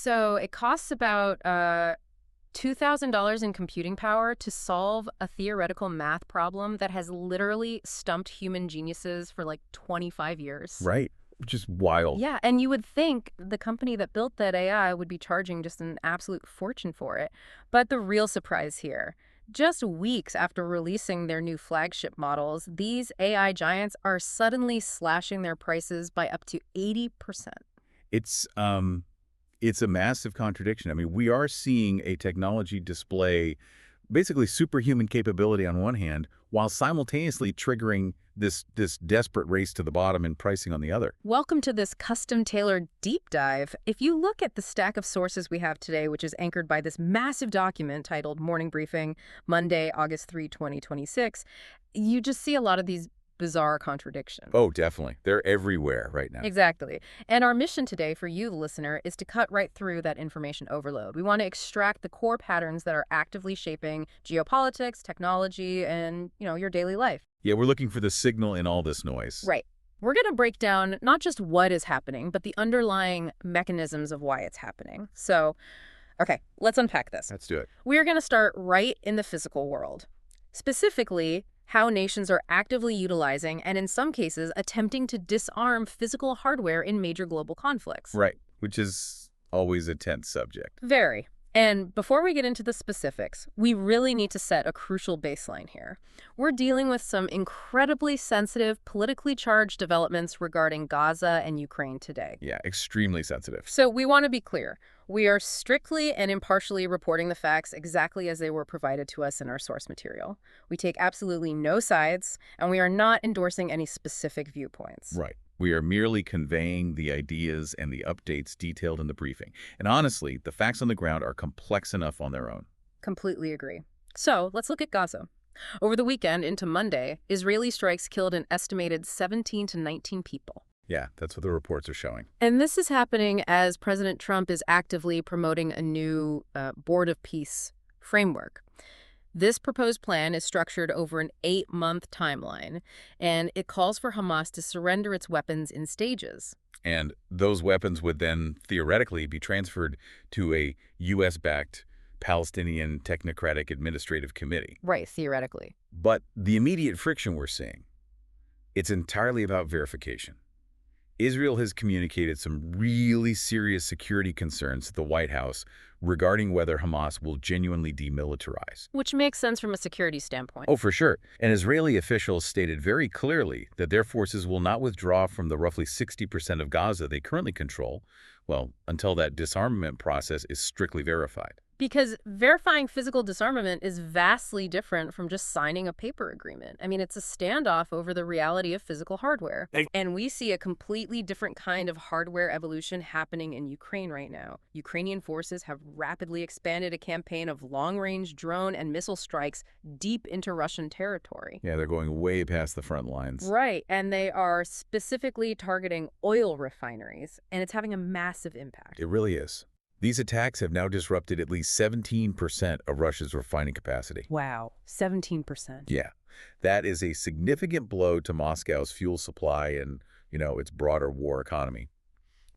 So it costs about $2,000 in computing power to solve a theoretical math problem that has literally stumped human geniuses for like 25 years. Right. Which is wild. Yeah, and you would think the company that built that AI would be charging just an absolute fortune for it. But the real surprise here, just weeks after releasing their new flagship models, these AI giants are suddenly slashing their prices by up to 80%. It's a massive contradiction. I mean, we are seeing a technology display basically superhuman capability on one hand, while simultaneously triggering this desperate race to the bottom in pricing on the other. Welcome to this custom-tailored deep dive. If you look at the stack of sources we have today, which is anchored by this massive document titled Morning Briefing, Monday, August 3, 2026, you just see a lot of these bizarre contradictions. Oh, definitely. They're everywhere right now. Exactly. And our mission today for you, the listener, is to cut right through that information overload. We want to extract the core patterns that are actively shaping geopolitics, technology, and, your daily life. Yeah, we're looking for the signal in all this noise. Right. We're going to break down not just what is happening, but the underlying mechanisms of why it's happening. So, okay, let's unpack this. Let's do it. We're going to start right in the physical world. Specifically, how nations are actively utilizing and in some cases attempting to disarm physical hardware in major global conflicts. Right, which is always a tense subject. Very. And before we get into the specifics, we really need to set a crucial baseline here. We're dealing with some incredibly sensitive, politically charged developments regarding Gaza and Ukraine today. Yeah, extremely sensitive. So we want to be clear. We are strictly and impartially reporting the facts exactly as they were provided to us in our source material. We take absolutely no sides, and we are not endorsing any specific viewpoints. Right. We are merely conveying the ideas and the updates detailed in the briefing. And honestly, the facts on the ground are complex enough on their own. Completely agree. So let's look at Gaza. Over the weekend into Monday, Israeli strikes killed an estimated 17 to 19 people. Yeah, that's what the reports are showing. And this is happening as President Trump is actively promoting a new Board of Peace framework. This proposed plan is structured over an 8-month timeline, and it calls for Hamas to surrender its weapons in stages. And those weapons would then theoretically be transferred to a U.S.-backed Palestinian Technocratic Administrative Committee. Right, theoretically. But the immediate friction we're seeing, it's entirely about verification. Israel has communicated some really serious security concerns to the White House regarding whether Hamas will genuinely demilitarize. Which makes sense from a security standpoint. Oh, for sure. And Israeli officials stated very clearly that their forces will not withdraw from the roughly 60% of Gaza they currently control, well, until that disarmament process is strictly verified. Because verifying physical disarmament is vastly different from just signing a paper agreement. I mean, it's a standoff over the reality of physical hardware. And we see a completely different kind of hardware evolution happening in Ukraine right now. Ukrainian forces have rapidly expanded a campaign of long-range drone and missile strikes deep into Russian territory. Yeah, they're going way past the front lines. Right, and they are specifically targeting oil refineries, and it's having a massive impact. It really is. These attacks have now disrupted at least 17% of Russia's refining capacity. Wow, 17%. Yeah, that is a significant blow to Moscow's fuel supply and, its broader war economy.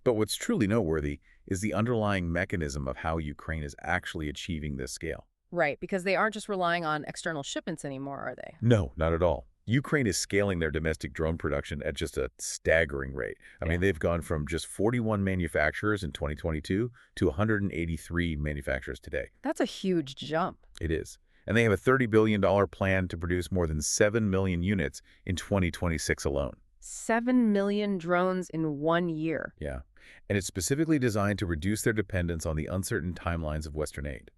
But what's truly noteworthy is the underlying mechanism of how Ukraine is actually achieving this scale. Right, because they aren't just relying on external shipments anymore, are they? No, not at all. Ukraine is scaling their domestic drone production at just a staggering rate. I mean, they've gone from just 41 manufacturers in 2022 to 183 manufacturers today. That's a huge jump. It is. And they have a $30 billion plan to produce more than 7 million units in 2026 alone. 7 million drones in 1 year. Yeah. And it's specifically designed to reduce their dependence on the uncertain timelines of Western aid.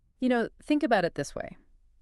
Think about it this way.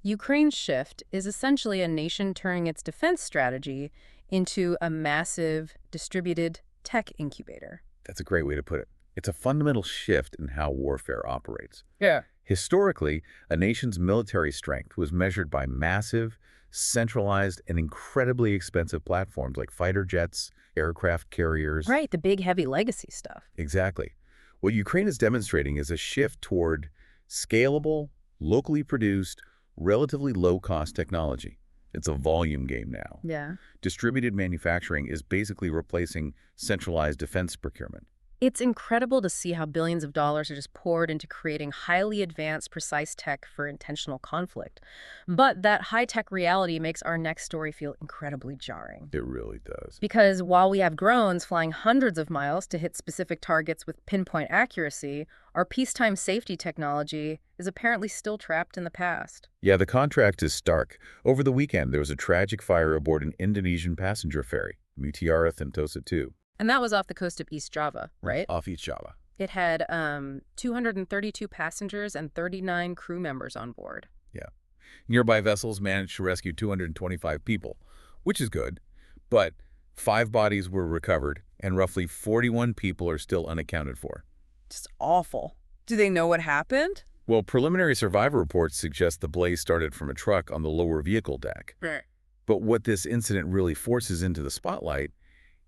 Ukraine's shift is essentially a nation turning its defense strategy into a massive distributed tech incubator. That's a great way to put it. It's a fundamental shift in how warfare operates. Yeah. Historically, a nation's military strength was measured by massive, centralized, and incredibly expensive platforms like fighter jets, aircraft carriers. Right, the big heavy legacy stuff. Exactly. What Ukraine is demonstrating is a shift toward scalable, locally produced, relatively low-cost technology. It's a volume game now. Yeah. Distributed manufacturing is basically replacing centralized defense procurement. It's incredible to see how billions of dollars are just poured into creating highly advanced, precise tech for intentional conflict. But that high-tech reality makes our next story feel incredibly jarring. It really does. Because while we have drones flying hundreds of miles to hit specific targets with pinpoint accuracy, our peacetime safety technology is apparently still trapped in the past. Yeah, the contrast is stark. Over the weekend, there was a tragic fire aboard an Indonesian passenger ferry, Mutiara Sentosa 2. And that was off the coast of East Java, right? Off East Java. It had 232 passengers and 39 crew members on board. Yeah. Nearby vessels managed to rescue 225 people, which is good, but 5 bodies were recovered and roughly 41 people are still unaccounted for. Just awful. Do they know what happened? Well, preliminary survivor reports suggest the blaze started from a truck on the lower vehicle deck. Right. But what this incident really forces into the spotlight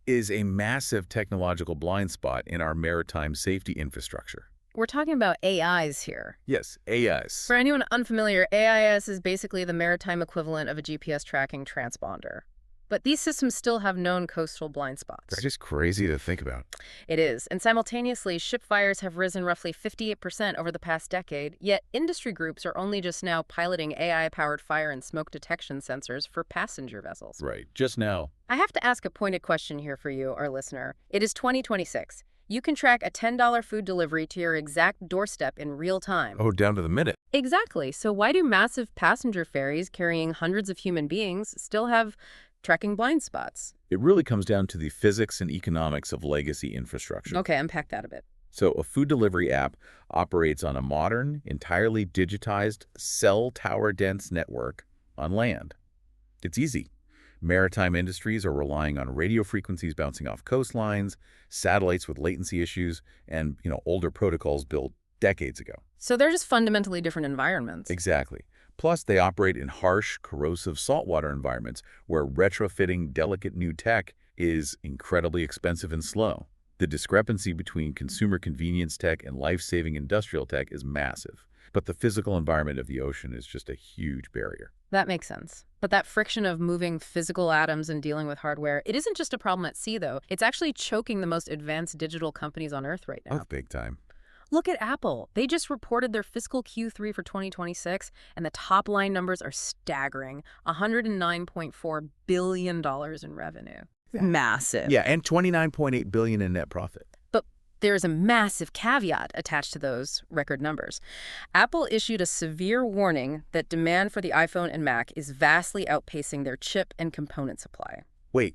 is a massive technological blind spot in our maritime safety infrastructure. We're talking about AIs here. Yes, AIs. For anyone unfamiliar, AIS is basically the maritime equivalent of a GPS tracking transponder. But these systems still have known coastal blind spots. That's just crazy to think about. It is. And simultaneously, ship fires have risen roughly 58% over the past decade, yet industry groups are only just now piloting AI-powered fire and smoke detection sensors for passenger vessels. Right, just now. I have to ask a pointed question here for you, our listener. It is 2026. You can track a $10 food delivery to your exact doorstep in real time. Oh, down to the minute. Exactly. So why do massive passenger ferries carrying hundreds of human beings still have tracking blind spots? It really comes down to the physics and economics of legacy infrastructure. Okay, unpack that a bit. So a food delivery app operates on a modern, entirely digitized, cell tower-dense network on land. It's easy. Maritime industries are relying on radio frequencies bouncing off coastlines, satellites with latency issues, and, older protocols built decades ago. So they're just fundamentally different environments. Exactly. Plus, they operate in harsh, corrosive saltwater environments where retrofitting delicate new tech is incredibly expensive and slow. The discrepancy between consumer convenience tech and life-saving industrial tech is massive. But the physical environment of the ocean is just a huge barrier. That makes sense. But that friction of moving physical atoms and dealing with hardware, it isn't just a problem at sea, though. It's actually choking the most advanced digital companies on Earth right now. Oh, big time. Look at Apple. They just reported their fiscal Q3 for 2026, and the top-line numbers are staggering. $109.4 billion in revenue. Massive. Yeah, and $29.8 billion in net profit. But there's a massive caveat attached to those record numbers. Apple issued a severe warning that demand for the iPhone and Mac is vastly outpacing their chip and component supply. Wait,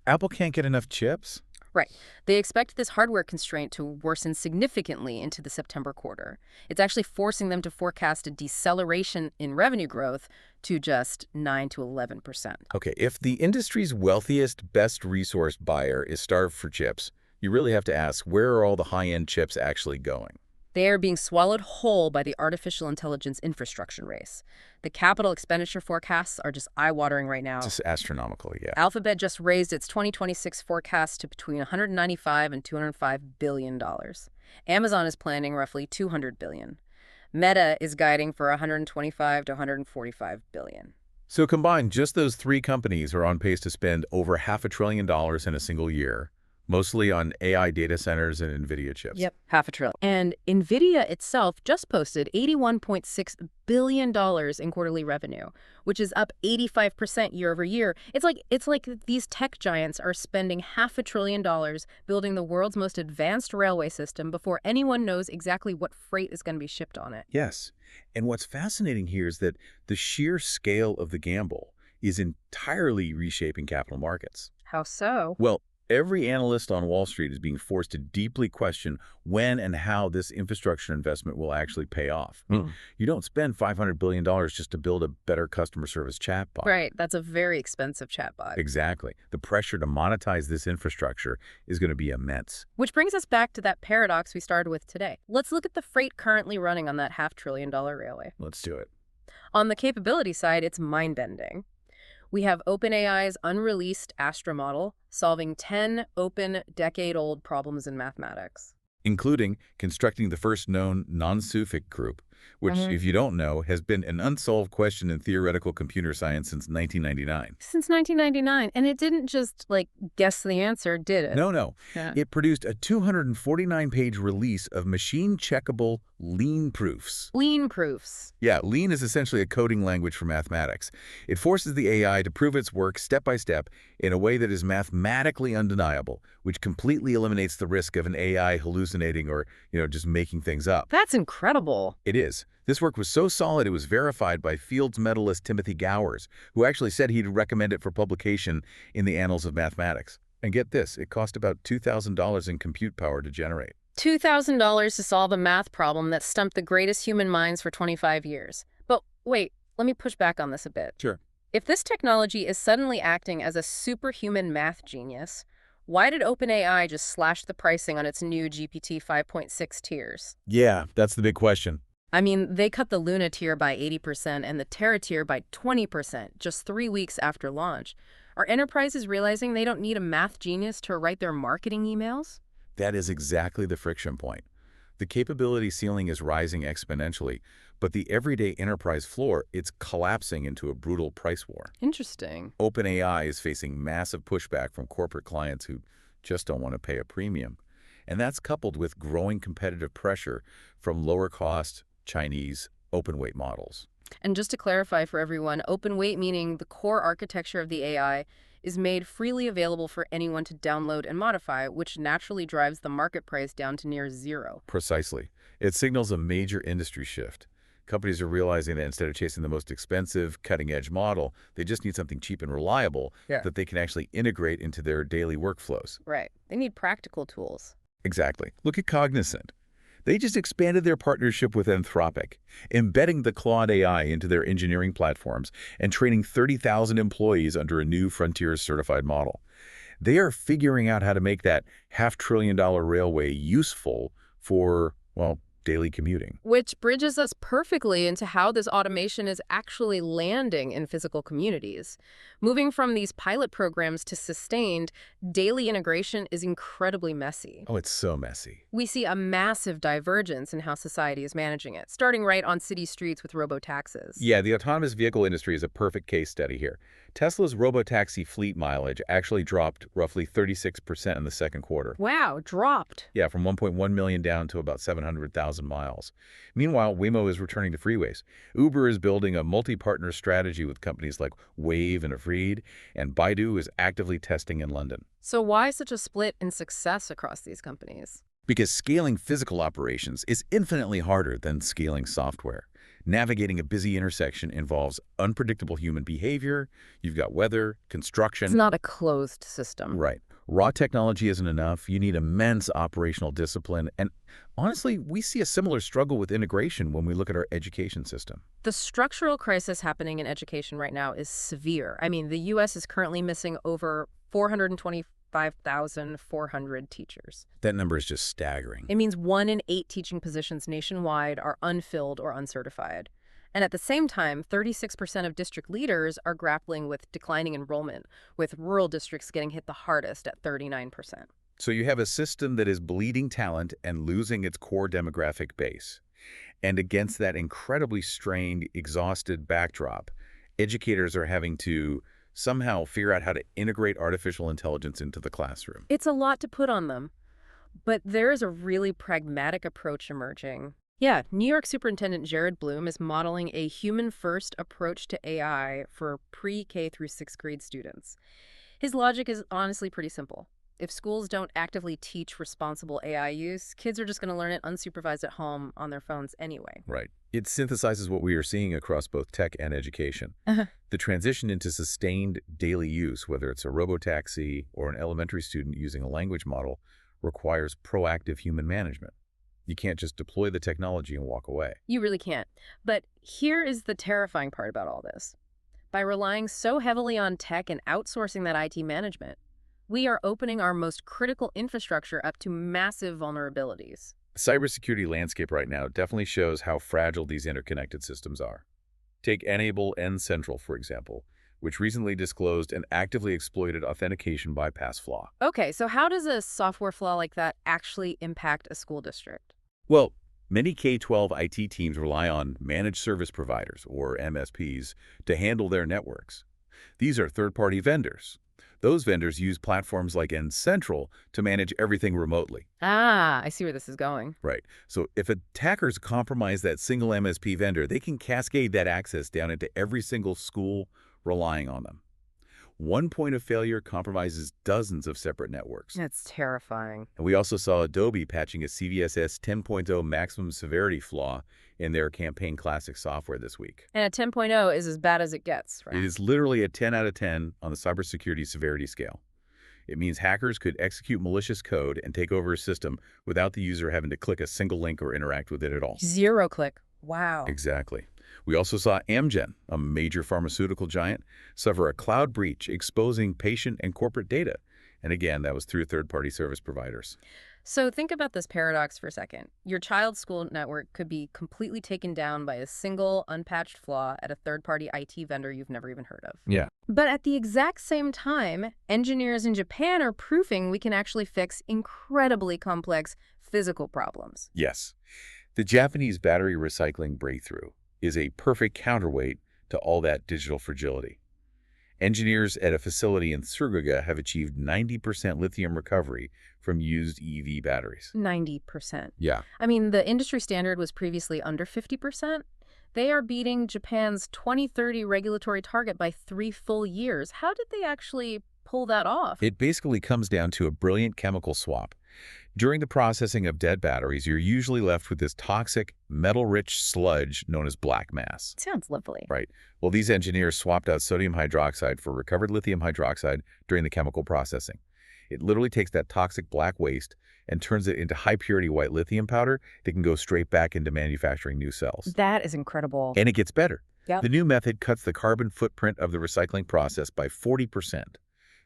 Apple can't get enough chips? Right. They expect this hardware constraint to worsen significantly into the September quarter. It's actually forcing them to forecast a deceleration in revenue growth to just 9 to 11%. Okay, if the industry's wealthiest, best resource buyer is starved for chips, you really have to ask, where are all the high-end chips actually going? They are being swallowed whole by the artificial intelligence infrastructure race. The capital expenditure forecasts are just eye-watering right now. Just astronomical, yeah. Alphabet just raised its 2026 forecast to between $195 and $205 billion. Amazon is planning roughly $200 billion. Meta is guiding for $125 to $145 billion. So combined, just those 3 companies are on pace to spend over $500 billion in a single year, mostly on AI data centers and NVIDIA chips. Yep, $500 billion. And NVIDIA itself just posted $81.6 billion in quarterly revenue, which is up 85% year over year. It's like these tech giants are spending $500 billion building the world's most advanced railway system before anyone knows exactly what freight is going to be shipped on it. Yes. And what's fascinating here is that the sheer scale of the gamble is entirely reshaping capital markets. How so? Well, every analyst on Wall Street is being forced to deeply question when and how this infrastructure investment will actually pay off. You don't spend $500 billion just to build a better customer service chatbot. Right. That's a very expensive chatbot. Exactly. The pressure to monetize this infrastructure is going to be immense. Which brings us back to that paradox we started with today. Let's look at the freight currently running on that $500 billion railway. Let's do it. On the capability side, it's mind-bending. We have OpenAI's unreleased Astra model solving 10 open, decade-old problems in mathematics. Including constructing the first known non-Suffolk group, which, if you don't know, has been an unsolved question in theoretical computer science since 1999. Since 1999. And it didn't just, like, guess the answer, did it? No, no. Yeah. It produced a 249-page release of machine-checkable lean proofs. Lean proofs. Yeah, lean is essentially a coding language for mathematics. It forces the AI to prove its work step by step in a way that is mathematically undeniable, which completely eliminates the risk of an AI hallucinating or, just making things up. That's incredible. It is. This work was so solid it was verified by Fields medalist Timothy Gowers, who actually said he'd recommend it for publication in the Annals of Mathematics. And get this, it cost about $2,000 in compute power to generate. $2,000 to solve a math problem that stumped the greatest human minds for 25 years. But wait, let me push back on this a bit. Sure. If this technology is suddenly acting as a superhuman math genius, why did OpenAI just slash the pricing on its new GPT 5.6 tiers? Yeah, that's the big question. I mean, they cut the Luna tier by 80% and the Terra tier by 20% just 3 weeks after launch. Are enterprises realizing they don't need a math genius to write their marketing emails? That is exactly the friction point. The capability ceiling is rising exponentially, but the everyday enterprise floor, it's collapsing into a brutal price war. Interesting. OpenAI is facing massive pushback from corporate clients who just don't want to pay a premium. And that's coupled with growing competitive pressure from lower-cost Chinese open-weight models. And just to clarify for everyone, open weight meaning the core architecture of the AI is made freely available for anyone to download and modify, which naturally drives the market price down to near zero. Precisely. It signals a major industry shift. Companies are realizing that instead of chasing the most expensive, cutting-edge model, they just need something cheap and reliable that they can actually integrate into their daily workflows. Right. They need practical tools. Exactly. Look at Cognizant. They just expanded their partnership with Anthropic, embedding the Claude AI into their engineering platforms and training 30,000 employees under a new Frontiers certified model. They are figuring out how to make that $500 billion railway useful for, well, daily commuting. Which bridges us perfectly into how this automation is actually landing in physical communities. Moving from these pilot programs to sustained, daily integration is incredibly messy. Oh, it's so messy. We see a massive divergence in how society is managing it, starting right on city streets with robo-taxis. Yeah, the autonomous vehicle industry is a perfect case study here. Tesla's robotaxi fleet mileage actually dropped roughly 36% in the second quarter. Wow, dropped. Yeah, from 1.1 million down to about 700,000 miles. Meanwhile, Waymo is returning to freeways. Uber is building a multi-partner strategy with companies like Wave and Afreed, and Baidu is actively testing in London. So why such a split in success across these companies? Because scaling physical operations is infinitely harder than scaling software. Navigating a busy intersection involves unpredictable human behavior. You've got weather, construction. It's not a closed system. Right. Raw technology isn't enough. You need immense operational discipline. And honestly, we see a similar struggle with integration when we look at our education system. The structural crisis happening in education right now is severe. I mean, the U.S. is currently missing over 425,400 teachers. That number is just staggering. It means 1 in 8 teaching positions nationwide are unfilled or uncertified. And at the same time, 36% of district leaders are grappling with declining enrollment, with rural districts getting hit the hardest at 39%. So you have a system that is bleeding talent and losing its core demographic base. And against that incredibly strained, exhausted backdrop, educators are having to somehow figure out how to integrate artificial intelligence into the classroom. It's a lot to put on them, but there is a really pragmatic approach emerging. Yeah, New York Superintendent Jared Bloom is modeling a human-first approach to AI for pre-K through 6th grade students. His logic is honestly pretty simple. If schools don't actively teach responsible AI use, kids are just going to learn it unsupervised at home on their phones anyway. Right. It synthesizes what we are seeing across both tech and education. The transition into sustained daily use, whether it's a robotaxi or an elementary student using a language model, requires proactive human management. You can't just deploy the technology and walk away. You really can't. But here is the terrifying part about all this. By relying so heavily on tech and outsourcing that IT management, we are opening our most critical infrastructure up to massive vulnerabilities. The cybersecurity landscape right now definitely shows how fragile these interconnected systems are. Take Enable N Central, for example, which recently disclosed an actively exploited authentication bypass flaw. Okay, so how does a software flaw like that actually impact a school district? Well, Many K-12 IT teams rely on managed service providers, or MSPs, to handle their networks. These are third-party vendors. Those vendors use platforms like N-Central to manage everything remotely. Ah, I see where this is going. Right. So if attackers compromise that single MSP vendor, they can cascade that access down into every single school relying on them. One point of failure compromises dozens of separate networks. That's terrifying. And we also saw Adobe patching a CVSS 10.0 maximum severity flaw in their Campaign Classic software this week. And a 10.0 is as bad as it gets, right? It is literally a 10 out of 10 on the cybersecurity severity scale. It means hackers could execute malicious code and take over a system without the user having to click a single link or interact with it at all. Zero click. Wow. Exactly. We also saw Amgen, a major pharmaceutical giant, suffer a cloud breach exposing patient and corporate data. And again, that was through third-party service providers. So think about this paradox for a second. Your child's school network could be completely taken down by a single unpatched flaw at a third-party IT vendor you've never even heard of. Yeah. But at the exact same time, engineers in Japan are proving we can actually fix incredibly complex physical problems. Yes. The Japanese battery recycling breakthrough is a perfect counterweight to all that digital fragility. Engineers at a facility in Surabaya have achieved 90% lithium recovery from used EV batteries. 90%. Yeah. I mean, the industry standard was previously under 50%. They are beating Japan's 2030 regulatory target by 3 full years. How did they actually pull that off? It basically comes down to a brilliant chemical swap. During the processing of dead batteries, you're usually left with this toxic, metal-rich sludge known as black mass. Sounds lovely. Right. Well, these engineers swapped out sodium hydroxide for recovered lithium hydroxide during the chemical processing. It literally takes that toxic black waste and turns it into high-purity white lithium powder that can go straight back into manufacturing new cells. That is incredible. And it gets better. Yep. The new method cuts the carbon footprint of the recycling process by 40%.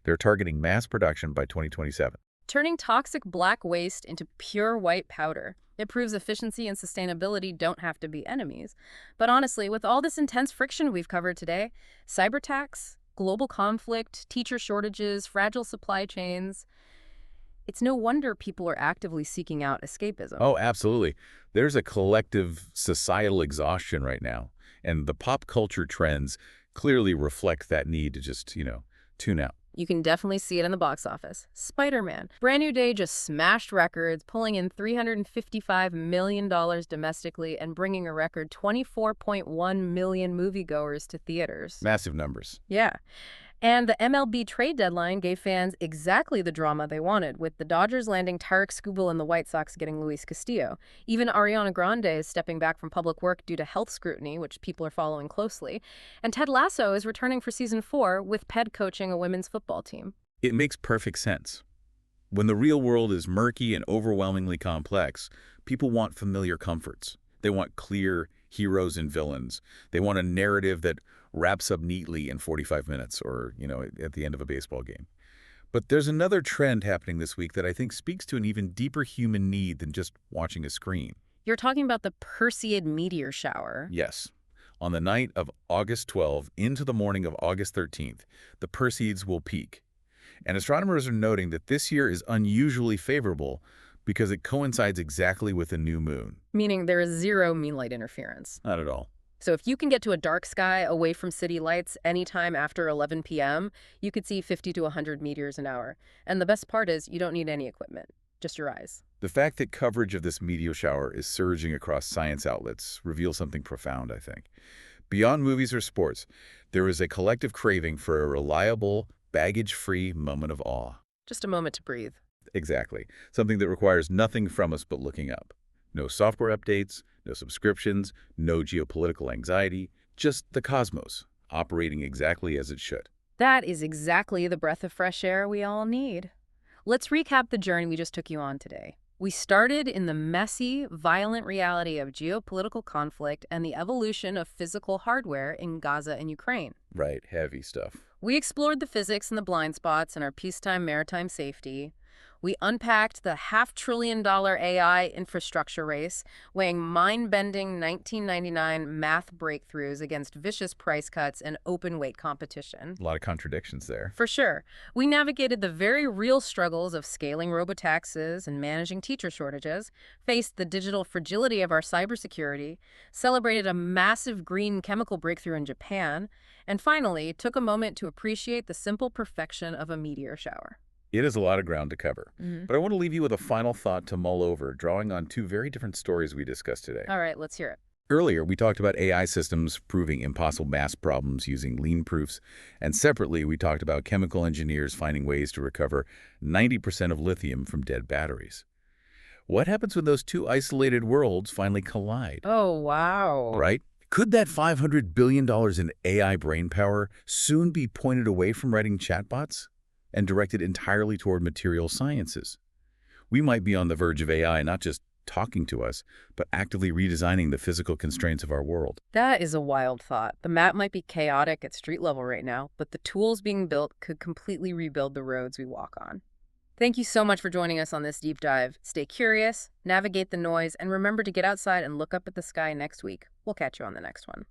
They're targeting mass production by 2027. Turning toxic black waste into pure white powder. It proves efficiency and sustainability don't have to be enemies. But honestly, with all this intense friction we've covered today, cyber attacks, global conflict, teacher shortages, fragile supply chains, it's no wonder people are actively seeking out escapism. Oh, absolutely. There's a collective societal exhaustion right now, and the pop culture trends clearly reflect that need to just, tune out. You can definitely see it in the box office. Spider-Man. Brand New Day just smashed records, pulling in $355 million domestically and bringing a record 24.1 million moviegoers to theaters. Massive numbers. Yeah. And the MLB trade deadline gave fans exactly the drama they wanted, with the Dodgers landing Tarik Skubal and the White Sox getting Luis Castillo. Even Ariana Grande is stepping back from public work due to health scrutiny, which people are following closely. And Ted Lasso is returning for season 4, with Ped coaching a women's football team. It makes perfect sense. When the real world is murky and overwhelmingly complex, people want familiar comforts. They want clear heroes and villains. They want a narrative that wraps up neatly in 45 minutes or, at the end of a baseball game. But there's another trend happening this week that I think speaks to an even deeper human need than just watching a screen. You're talking about the Perseid meteor shower. Yes. On the night of August 12 into the morning of August 13th, the Perseids will peak. And astronomers are noting that this year is unusually favorable because it coincides exactly with a new moon. Meaning there is zero moonlight interference. Not at all. So if you can get to a dark sky away from city lights anytime after 11 p.m., you could see 50 to 100 meters an hour. And the best part is you don't need any equipment, just your eyes. The fact that coverage of this meteor shower is surging across science outlets reveals something profound, I think. Beyond movies or sports, there is a collective craving for a reliable, baggage-free moment of awe. Just a moment to breathe. Exactly. Something that requires nothing from us but looking up. No software updates, no subscriptions, no geopolitical anxiety, just the cosmos, operating exactly as it should. That is exactly the breath of fresh air we all need. Let's recap the journey we just took you on today. We started in the messy, violent reality of geopolitical conflict and the evolution of physical hardware in Gaza and Ukraine. Right, heavy stuff. We explored the physics and the blind spots in our peacetime maritime safety. We unpacked the $500 billion AI infrastructure race, weighing mind-bending 1999 math breakthroughs against vicious price cuts and open weight competition. A lot of contradictions there. For sure. We navigated the very real struggles of scaling robotaxis and managing teacher shortages, faced the digital fragility of our cybersecurity, celebrated a massive green chemical breakthrough in Japan, and finally took a moment to appreciate the simple perfection of a meteor shower. It is a lot of ground to cover. But I want to leave you with a final thought to mull over, drawing on two very different stories we discussed today. All right, let's hear it. Earlier, we talked about AI systems proving impossible math problems using lean proofs, and separately, we talked about chemical engineers finding ways to recover 90% of lithium from dead batteries. What happens when those two isolated worlds finally collide? Oh, wow. Right? Could that $500 billion in AI brainpower soon be pointed away from writing chatbots and directed entirely toward material sciences? We might be on the verge of AI not just talking to us, but actively redesigning the physical constraints of our world. That is a wild thought. The map might be chaotic at street level right now, but the tools being built could completely rebuild the roads we walk on. Thank you so much for joining us on this deep dive. Stay curious, navigate the noise, and remember to get outside and look up at the sky next week. We'll catch you on the next one.